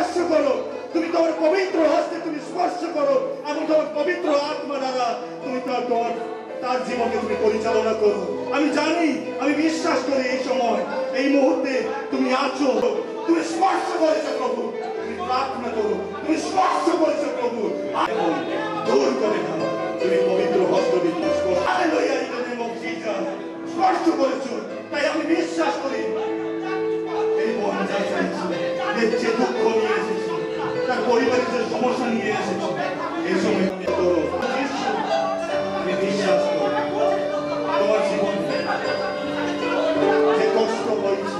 স্পর্শ করো, তুমি তোমার পবিত্র হস্তে তুমি স্পর্শ করো এবং তোমার পবিত্র আত্মা দ্বারা তুমি তার জীবনকে তুমি পরিচালনা করো। আমি জানি, আমি বিশ্বাস করি এই সময় এই মুহূর্তে তুমি আছো, তুমি স্পর্শ করেছো প্রভু, তুমি প্রার্থনা করো, তুমি স্পর্শ করেছো প্রভু এবং দূর করে দাও তুমি পবিত্র হস্ত দিয়ে hallelujah in the name of Jesus স্পর্শ করেছো। তাই আমি বিশ্বাস করি এই বোন যা চাইছে, যে দুঃখ নিয়ে এসেছে, তার পরিবারের যে সমস্যা নিয়ে এসেছে, এই সময় করো, আমি বিশ্বাস করি তোমার জীবনে যে কষ্ট হয়েছে,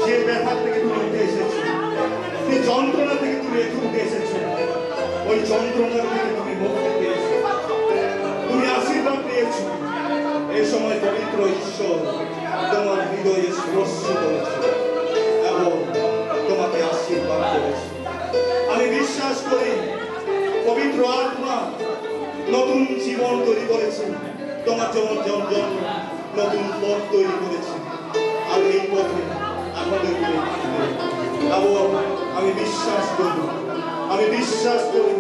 যে ব্যথা থেকে তুমি উঠে এসেছো, যে যন্ত্রণা থেকে তুমি উঠে এসেছো, ওই যন্ত্রণা থেকে তুমি মুক্তি পেয়েছো, তুমি আশীর্বাদ পেয়েছো। এই সময় পবিত্র ঈশ্বর তোমার হৃদয়ে স্পর্শ করেছে এবং তোমাকে আশীর্বাদ করেছে। আমি বিশ্বাস করি পবিত্র আত্মা নতুন জীবন তৈরি করেছে, তোমার জন্য নতুন পথ তৈরি করেছে, আর এই পথে আমাদের এবং আমি বিশ্বাস করি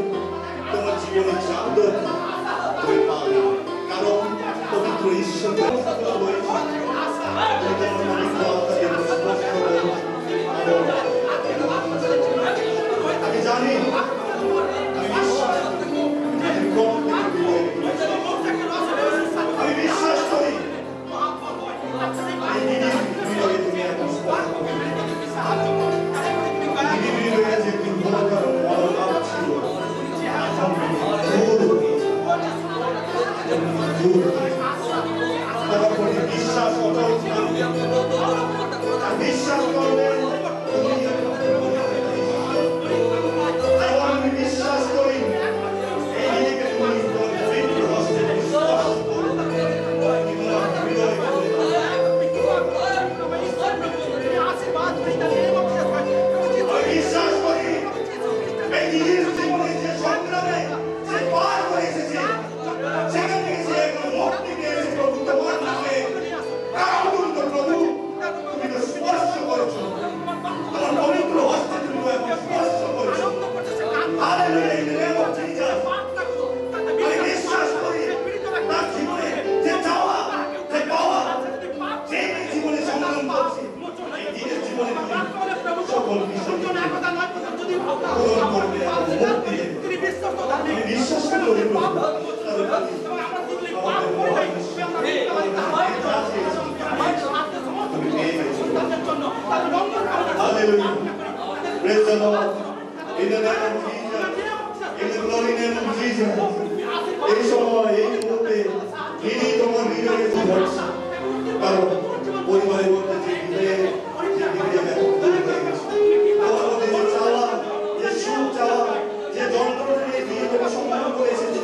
তোমার জীবনে চাঁদ তুমি পাবে, কারণ পবিত্র ঈশ্বর আমি জানি, আমি বিশ্বাস করি বিশ্বাস করবে, আমি বিশ্বাস করি Praise the Lord. In the name of Jesus. In the glory name of Jesus. এই সময় এই মুহূর্তে যিনি তোমার হৃদয়ে ধরছে, কারণ পরিবারের মধ্যে যে হৃদয়ে চাওয়া, যে সুখ চাওয়া, যে যন্ত্রণা নিয়ে দিয়ে তোমার সম্মান করে এসেছে,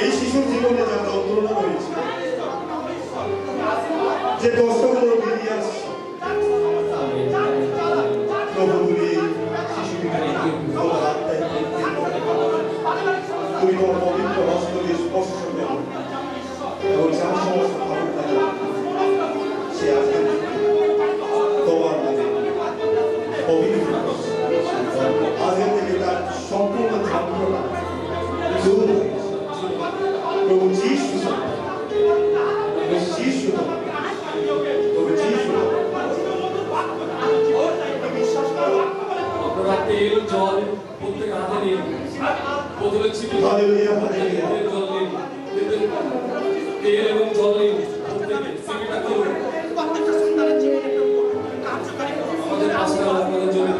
এই শিশুর জীবনে যা যন্ত্রণা হয়েছে, যে কষ্টগুলো বেরিয়ে আসছে, তুমি তোমার পবিত্র হস্ত দিয়ে স্পর্শ করো এবং যার সমস্ত ভালো থাকে সে আজকে তোমার পবিত্র আজকে থেকে তার সম্পূর্ণ যন্ত্রণা দূর হয়েছে। প্রভু যিশু তেল জল প্রত্যেক হাতে নিন, বোতলে ছিপি জল নিন, তেল এবং জল নিন, প্রত্যেকে সিপিটা করুন। আমাদের পাশে আপনাদের জন্য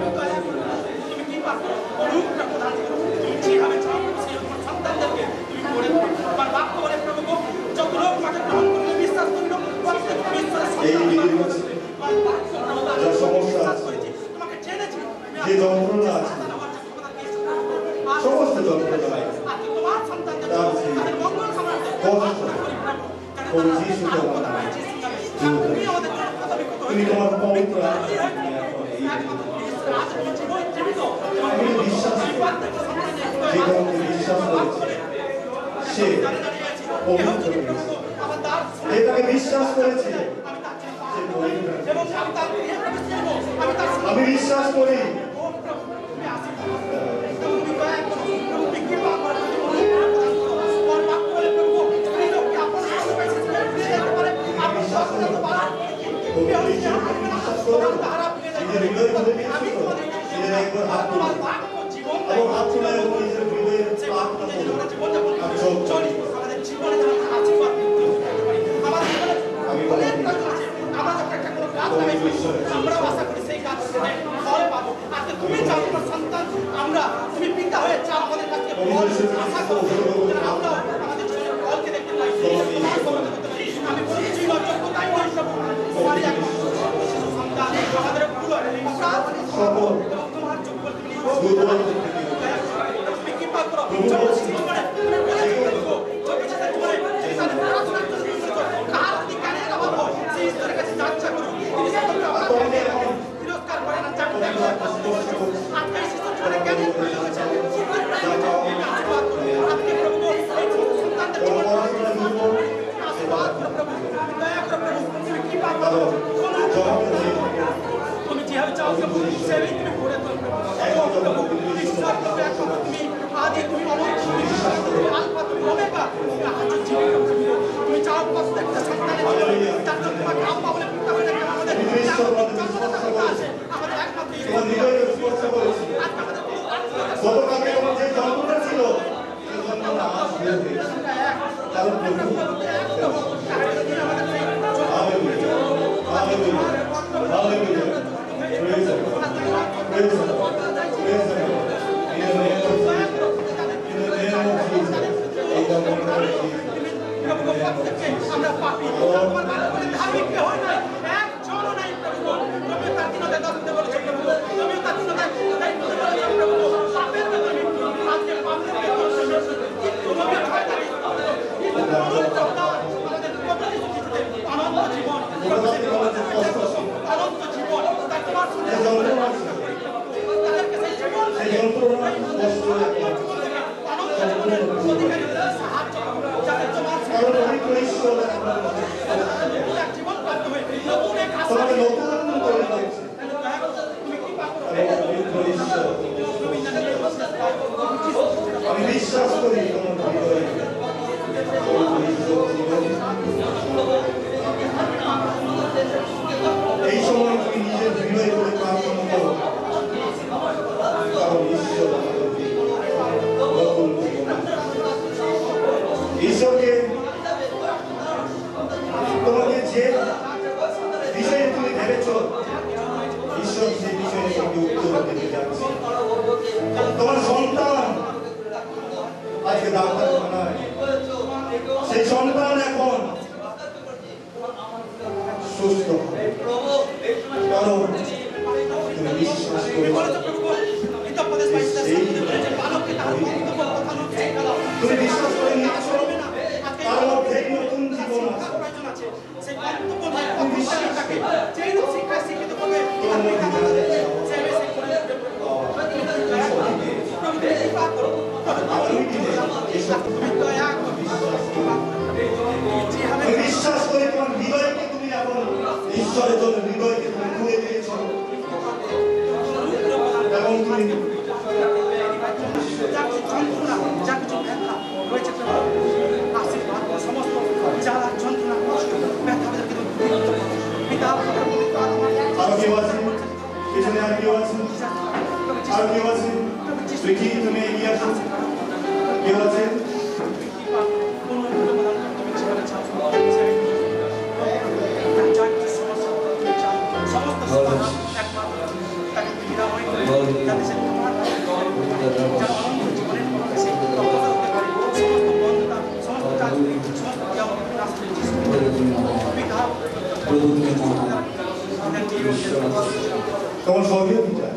তোমার স্বর্গীয় পিতা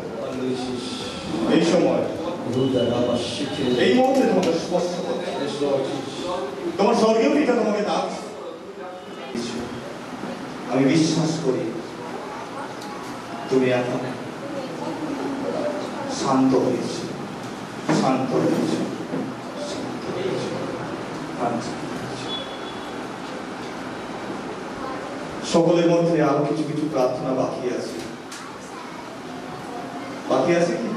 এই সময় এই মুহূর্তে তোমাকে স্পষ্ট করতে তোমার স্বর্গীয় পিতা তোমাকে ডাক। আমি বিশ্বাস করি তুমি এখন শান্ত হয়েছে, শান্ত হয়েছে, সকলের মধ্যে আরো কিছু কিছু প্রার্থনা বাকি আছে, বাকি আছে কি?